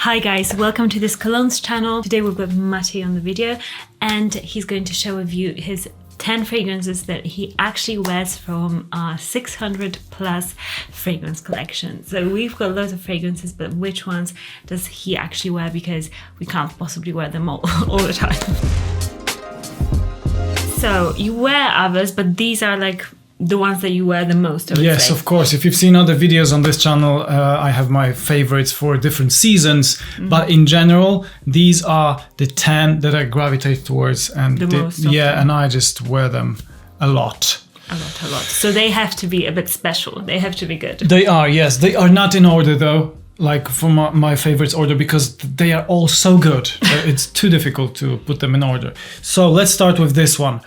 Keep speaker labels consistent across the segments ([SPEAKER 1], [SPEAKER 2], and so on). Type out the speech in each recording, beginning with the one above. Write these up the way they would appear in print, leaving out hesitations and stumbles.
[SPEAKER 1] Hi guys, welcome to this Colognes channel. Today we've got Matti on the video and he's going to show his 10 fragrances that he actually wears from our 600 plus fragrance collection. So we've got loads of fragrances, but which ones does he actually wear, because we can't possibly wear them all the time. So you wear others, but these are like the ones that you wear the most, I would
[SPEAKER 2] Yes,
[SPEAKER 1] say.
[SPEAKER 2] of course. If you've seen other videos on this channel, I have my favorites for different seasons. But in general, these are the 10 that I gravitate towards. And
[SPEAKER 1] The most often.
[SPEAKER 2] yeah, and I just wear them a lot.
[SPEAKER 1] A lot. So they have to be a bit special. They have to be good.
[SPEAKER 2] They are, yes. They are not in order though, like from my favorites order, because they are all so good. It's too difficult to put them in order. So let's start with this one.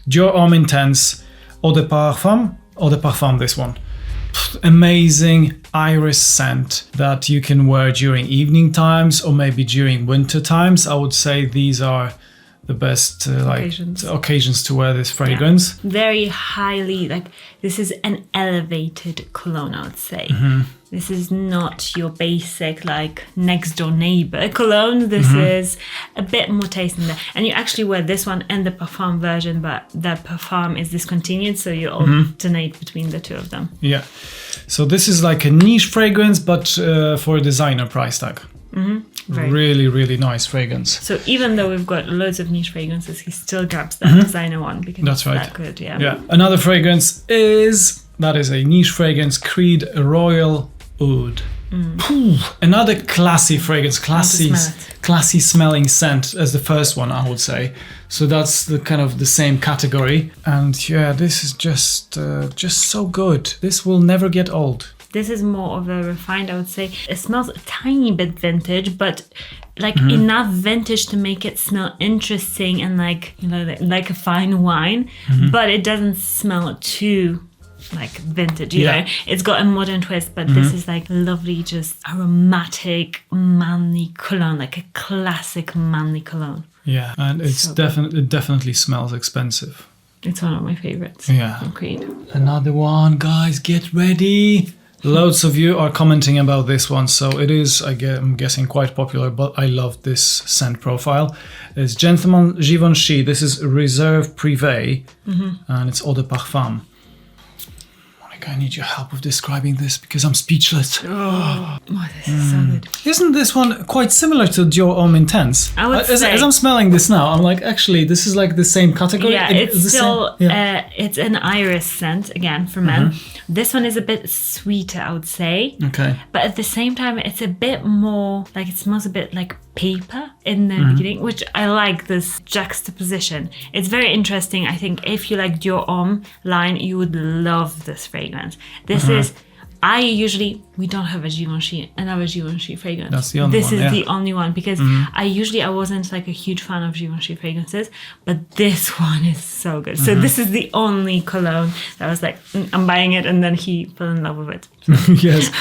[SPEAKER 2] Dior Homme Intense Eau de Parfum, this one. Amazing iris scent that you can wear during evening times or maybe during winter times. I would say these are the best occasions to wear this fragrance.
[SPEAKER 1] Yeah. Very highly, this is an elevated cologne, I would say. This is not your basic next door neighbor cologne. This is a bit more taste in there. And you actually wear this one and the Parfum version, but the Parfum is discontinued, so you alternate between the two of them.
[SPEAKER 2] Yeah. So this is like a niche fragrance, but for a designer price tag. Really, really nice fragrance.
[SPEAKER 1] So even though we've got loads of niche fragrances, he still grabs that designer one because
[SPEAKER 2] That's
[SPEAKER 1] it's
[SPEAKER 2] right.
[SPEAKER 1] that good. Yeah.
[SPEAKER 2] Yeah. Another fragrance is a niche fragrance, Creed Royal Oud. Another classy fragrance, classy smelling scent as the first one, I would say. So that's the kind of the same category. And yeah, this is just so good. This will never get old.
[SPEAKER 1] This is more of a refined, I would say. It smells a tiny bit vintage, but enough vintage to make it smell interesting and like a fine wine. But it doesn't smell too vintage, you know. It's got a modern twist, but this is lovely, just aromatic, manly cologne, like a classic manly cologne.
[SPEAKER 2] Yeah, and it's
[SPEAKER 1] So
[SPEAKER 2] it definitely smells expensive.
[SPEAKER 1] It's one of my favorites.
[SPEAKER 2] Yeah.
[SPEAKER 1] From Creed.
[SPEAKER 2] Another one, guys, get ready. Loads of you are commenting about this one, so it is, I'm guessing, quite popular, but I love this scent profile. It's Gentleman Givenchy. This is Reserve Privé, and it's Eau de Parfum. Monika, I need your help with describing this because I'm speechless.
[SPEAKER 1] Oh, this is so good.
[SPEAKER 2] Isn't this one quite similar to Dior Homme Intense?
[SPEAKER 1] I would say.
[SPEAKER 2] As I'm smelling this now, I'm like, actually, this is like the same category.
[SPEAKER 1] Yeah, it's still, it's an iris scent, again, for men. This one is a bit sweeter, I would say.
[SPEAKER 2] Okay.
[SPEAKER 1] But at the same time, it's a bit more, it smells a bit like paper in the beginning, which I like this juxtaposition. It's very interesting. I think if you like Dior Homme line, you would love this fragrance. This is, we don't have another Givenchy fragrance.
[SPEAKER 2] That's the only one.
[SPEAKER 1] This is the only one, because I wasn't a huge fan of Givenchy fragrances, but this one is so good. So this is the only cologne that I was like, I'm buying it, and then he fell in love with it.
[SPEAKER 2] Yes.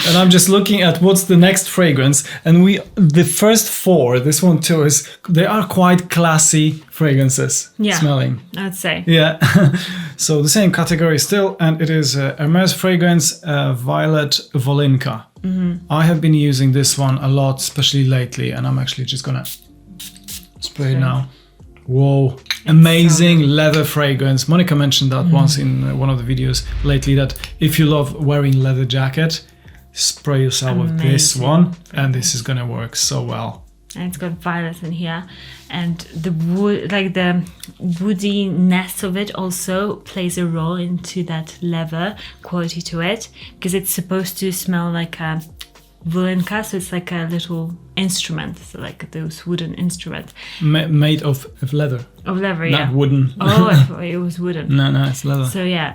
[SPEAKER 2] And I'm just looking at what's the next fragrance, and the first four, this one too, they are quite classy fragrances smelling.
[SPEAKER 1] I'd say.
[SPEAKER 2] Yeah. So the same category still, and it is Hermes fragrance, Violet Volinka. I have been using this one a lot, especially lately, and I'm actually just gonna spray it now. Whoa, amazing leather fragrance. Monika mentioned that once in one of the videos lately, that if you love wearing leather jacket, spray yourself with this one, and this is gonna work so well.
[SPEAKER 1] And it's got violet in here, and the wood, the woodiness of it also plays a role into that leather quality to it, because it's supposed to smell like a Volinka, so it's like a little instrument, so like those wooden instruments.
[SPEAKER 2] Made of leather.
[SPEAKER 1] Of leather,
[SPEAKER 2] Not wooden.
[SPEAKER 1] Oh, I thought it was wooden.
[SPEAKER 2] No, it's leather.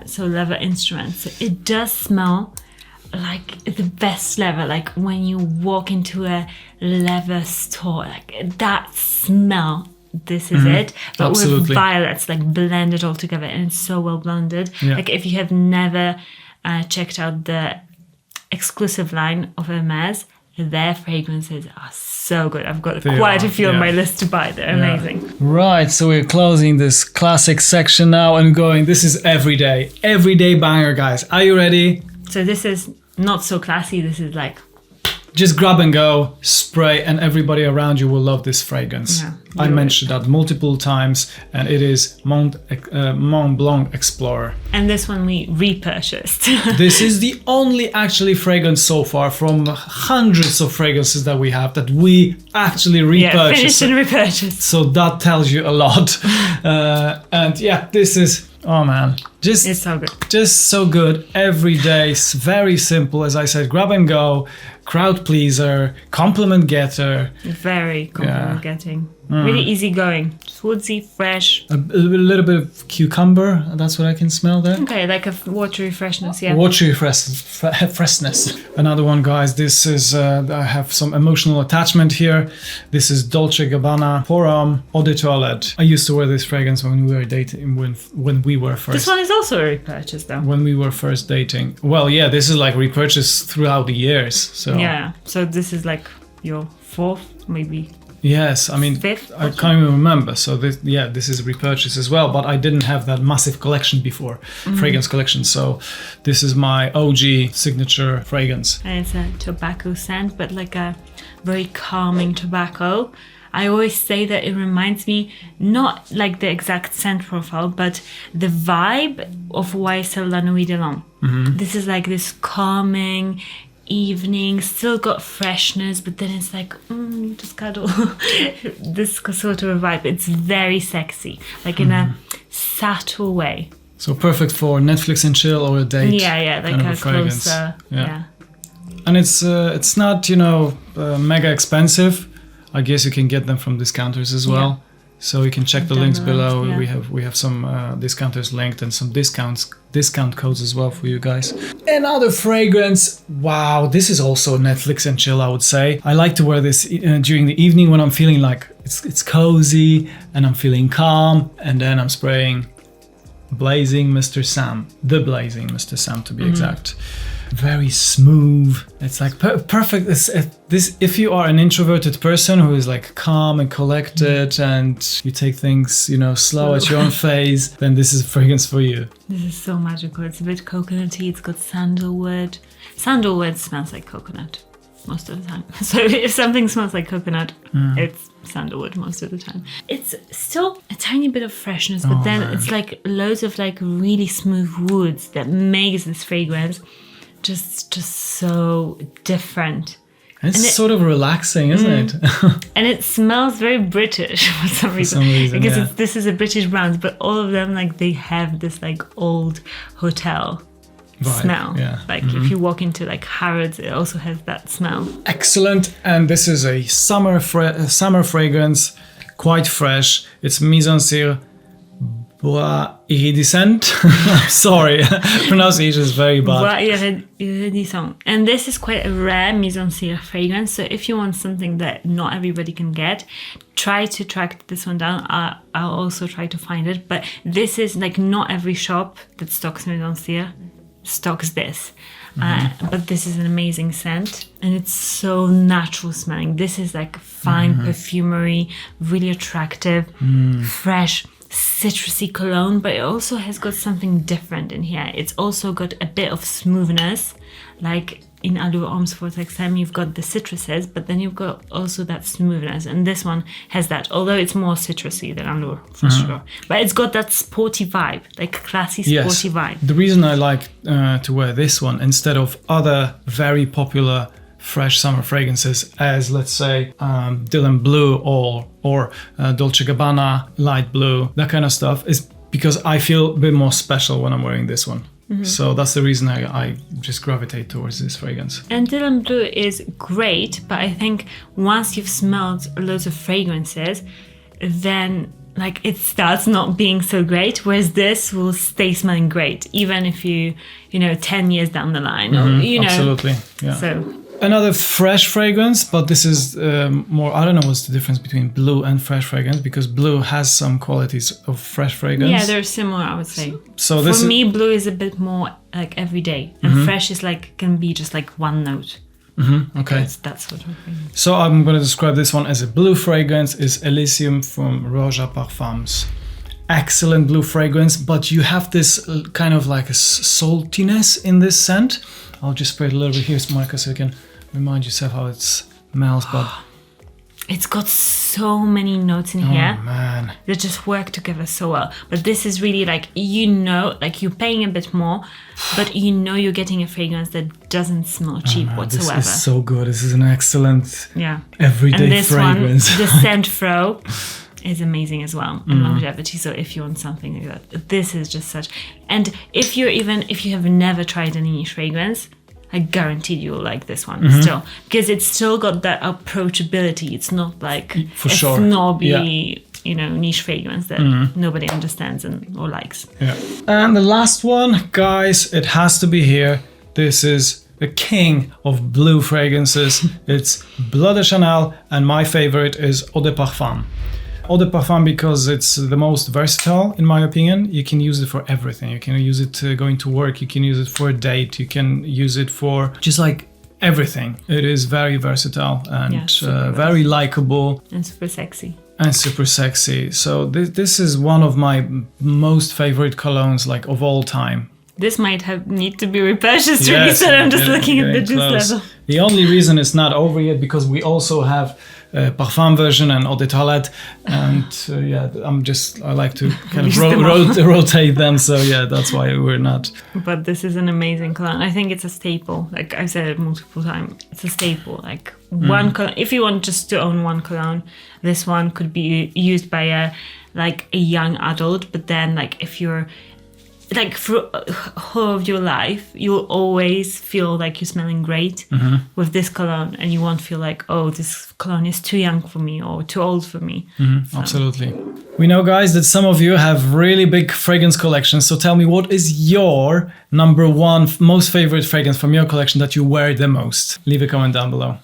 [SPEAKER 1] So leather instruments. So it does smell like the best leather, when you walk into a leather store, that smell, this is it. But
[SPEAKER 2] Absolutely.
[SPEAKER 1] with violets, blended all together, and it's so well blended.
[SPEAKER 2] Yeah.
[SPEAKER 1] If you have never checked out the exclusive line of Hermes, their fragrances are so good. I've got quite a few on my list to buy. They're amazing.
[SPEAKER 2] Right, so we're closing this classic section now and going, this is everyday banger, guys. Are you ready?
[SPEAKER 1] So this is not so classy. This is
[SPEAKER 2] just grab and go, spray, and everybody around you will love this fragrance.
[SPEAKER 1] Yeah,
[SPEAKER 2] I mentioned that multiple times, and it is Montblanc Explorer.
[SPEAKER 1] And this one we repurchased.
[SPEAKER 2] This is the only actually fragrance so far from hundreds of fragrances that we have that we actually repurchased.
[SPEAKER 1] Finished and repurchased.
[SPEAKER 2] So that tells you a lot. And yeah, this is, oh man,
[SPEAKER 1] It's so good.
[SPEAKER 2] just so good every day. It's very simple, as I said, grab and go, crowd pleaser, compliment getter.
[SPEAKER 1] Very compliment getting. Really easy going. It's woodsy, fresh.
[SPEAKER 2] A little bit of cucumber, that's what I can smell there.
[SPEAKER 1] Okay, like a watery freshness, yeah.
[SPEAKER 2] Watery freshness. Another one, guys. This is I have some emotional attachment here. This is Dolce&Gabbana Pour Homme Eau de Toilette. I used to wear this fragrance when we were dating. When we were first.
[SPEAKER 1] This one is also a repurchase, though.
[SPEAKER 2] When we were first dating. Well, yeah, this is like repurchased throughout the years. So
[SPEAKER 1] Yeah, so this is like your fourth, maybe.
[SPEAKER 2] yes, I mean,
[SPEAKER 1] Fifth
[SPEAKER 2] I can't even remember. So this is a repurchase as well. But I didn't have that massive collection before, fragrance collection. So this is my OG signature fragrance.
[SPEAKER 1] And it's a tobacco scent, but like a very calming tobacco. I always say that it reminds me, not like the exact scent profile, but the vibe of YSL La Nuit de l'Homme. This is like this calming evening, still got freshness, but then it's like, just cuddle. This sort of a vibe. It's very sexy, like in a subtle way.
[SPEAKER 2] So perfect for Netflix and chill or a date.
[SPEAKER 1] Yeah, like
[SPEAKER 2] kind of
[SPEAKER 1] a
[SPEAKER 2] fragrance.
[SPEAKER 1] closer, yeah.
[SPEAKER 2] And it's not, mega expensive. I guess you can get them from discounters as well.
[SPEAKER 1] Yeah.
[SPEAKER 2] So you can check the
[SPEAKER 1] Down
[SPEAKER 2] links
[SPEAKER 1] the
[SPEAKER 2] below.
[SPEAKER 1] road, yeah.
[SPEAKER 2] We have some discounters linked and some discount codes as well for you guys. Another fragrance. Wow, this is also Netflix and chill, I would say. I like to wear this during the evening when I'm feeling like it's cozy and I'm feeling calm, and then I'm spraying Blazing Mr. Sam. The Blazing Mr. Sam, to be exact. Very smooth. It's like perfect. This if you are an introverted person who is like calm and collected and you take things, slow at your own pace, then this is a fragrance for you.
[SPEAKER 1] This is so magical. It's a bit coconutty. It's got sandalwood. Sandalwood smells like coconut most of the time. So if something smells like coconut, it's sandalwood most of the time. It's still a tiny bit of freshness, but then it's like loads of like really smooth woods that makes this fragrance just so different.
[SPEAKER 2] It's sort of relaxing, isn't it?
[SPEAKER 1] And it smells very British for some reason. Because this is a British brand, but all of them, like, they have this like old hotel
[SPEAKER 2] vibe,
[SPEAKER 1] smell.
[SPEAKER 2] yeah.
[SPEAKER 1] Like if you walk into like Harrods, it also has that smell.
[SPEAKER 2] Excellent. And this is a summer fragrance, quite fresh. It's Mizensir Bois Iridescent. I'm sorry, pronunciation is very bad.
[SPEAKER 1] Bois Iridescent. And this is quite a rare Mizensir fragrance. So if you want something that not everybody can get, try to track this one down. I'll also try to find it. But this is like not every shop that stocks Mizensir stocks this. But this is an amazing scent, and it's so natural smelling. This is like fine perfumery, really attractive, fresh, citrusy cologne, but it also has got something different in here. It's also got a bit of smoothness, like in Allure Homme for Texem, you've got the citruses, but then you've got also that smoothness, and this one has that, although it's more citrusy than Allure for sure. But it's got that sporty vibe, like classy sporty vibe.
[SPEAKER 2] The reason I like to wear this one instead of other very popular fresh summer fragrances, as let's say Dylan Blue or Dolce&Gabbana Light Blue, that kind of stuff, is because I feel a bit more special when I'm wearing this one. So that's the reason I just gravitate towards this fragrance.
[SPEAKER 1] And Dylan Blue is great, but I think once you've smelled loads of fragrances, then like it starts not being so great, whereas this will stay smelling great, even if you 10 years down the line, or
[SPEAKER 2] absolutely, yeah.
[SPEAKER 1] So
[SPEAKER 2] another fresh fragrance, but this is more, I don't know what's the difference between blue and fresh fragrance, because blue has some qualities of fresh fragrance.
[SPEAKER 1] Yeah, they're similar, I would say.
[SPEAKER 2] So
[SPEAKER 1] for me, blue is a bit more like everyday, and fresh is like can be just like one note.
[SPEAKER 2] Okay.
[SPEAKER 1] It's that sort of thing.
[SPEAKER 2] So I'm going to describe this one as a blue fragrance. Is Elysium from Roja Parfums. Excellent blue fragrance, but you have this kind of like a saltiness in this scent. I'll just spray it a little bit here, Monika, so you can remind yourself how it smells, but
[SPEAKER 1] it's got so many notes in here.
[SPEAKER 2] oh man,
[SPEAKER 1] They just work together so well. But this is really like, you know, like you're paying a bit more, but you know you're getting a fragrance that doesn't smell cheap whatsoever.
[SPEAKER 2] This is so good. This is an excellent everyday
[SPEAKER 1] and this
[SPEAKER 2] fragrance.
[SPEAKER 1] one, the scent throw is amazing as well, and longevity. So if you want something like that, this is just such. And if you have never tried any niche fragrance, I guarantee you'll like this one still, because it's still got that approachability. It's not like
[SPEAKER 2] For
[SPEAKER 1] a
[SPEAKER 2] sure.
[SPEAKER 1] snobby, you know, niche fragrance that nobody understands or likes.
[SPEAKER 2] Yeah. And the last one, guys, it has to be here. This is the king of blue fragrances. It's Bleu de Chanel, and my favorite is Eau de Parfum. Eau de Parfum because it's the most versatile, in my opinion. You can use it for everything. You can use it going to work. You can use it for a date. You can use it for just like everything. It is very versatile and very likable.
[SPEAKER 1] And super sexy.
[SPEAKER 2] And super sexy. So this is one of my most favorite colognes, like, of all time.
[SPEAKER 1] This might need to be repurchased really soon. I'm just looking at the juice level.
[SPEAKER 2] The only reason it's not over yet because we also have a parfum version and eau de toilette, and I like to kind of rotate them. So yeah, that's why we're not.
[SPEAKER 1] But this is an amazing cologne. I think it's a staple. Like I've said it multiple times, it's a staple. Like one cologne. If you want just to own one cologne, this one could be used by a young adult. But then like if you're like through whole of your life, you'll always feel like you're smelling great with this cologne, and you won't feel like, oh, this cologne is too young for me or too old for me. So.
[SPEAKER 2] Absolutely. We know, guys, that some of you have really big fragrance collections. So tell me, what is your number one most favorite fragrance from your collection that you wear the most? Leave a comment down below.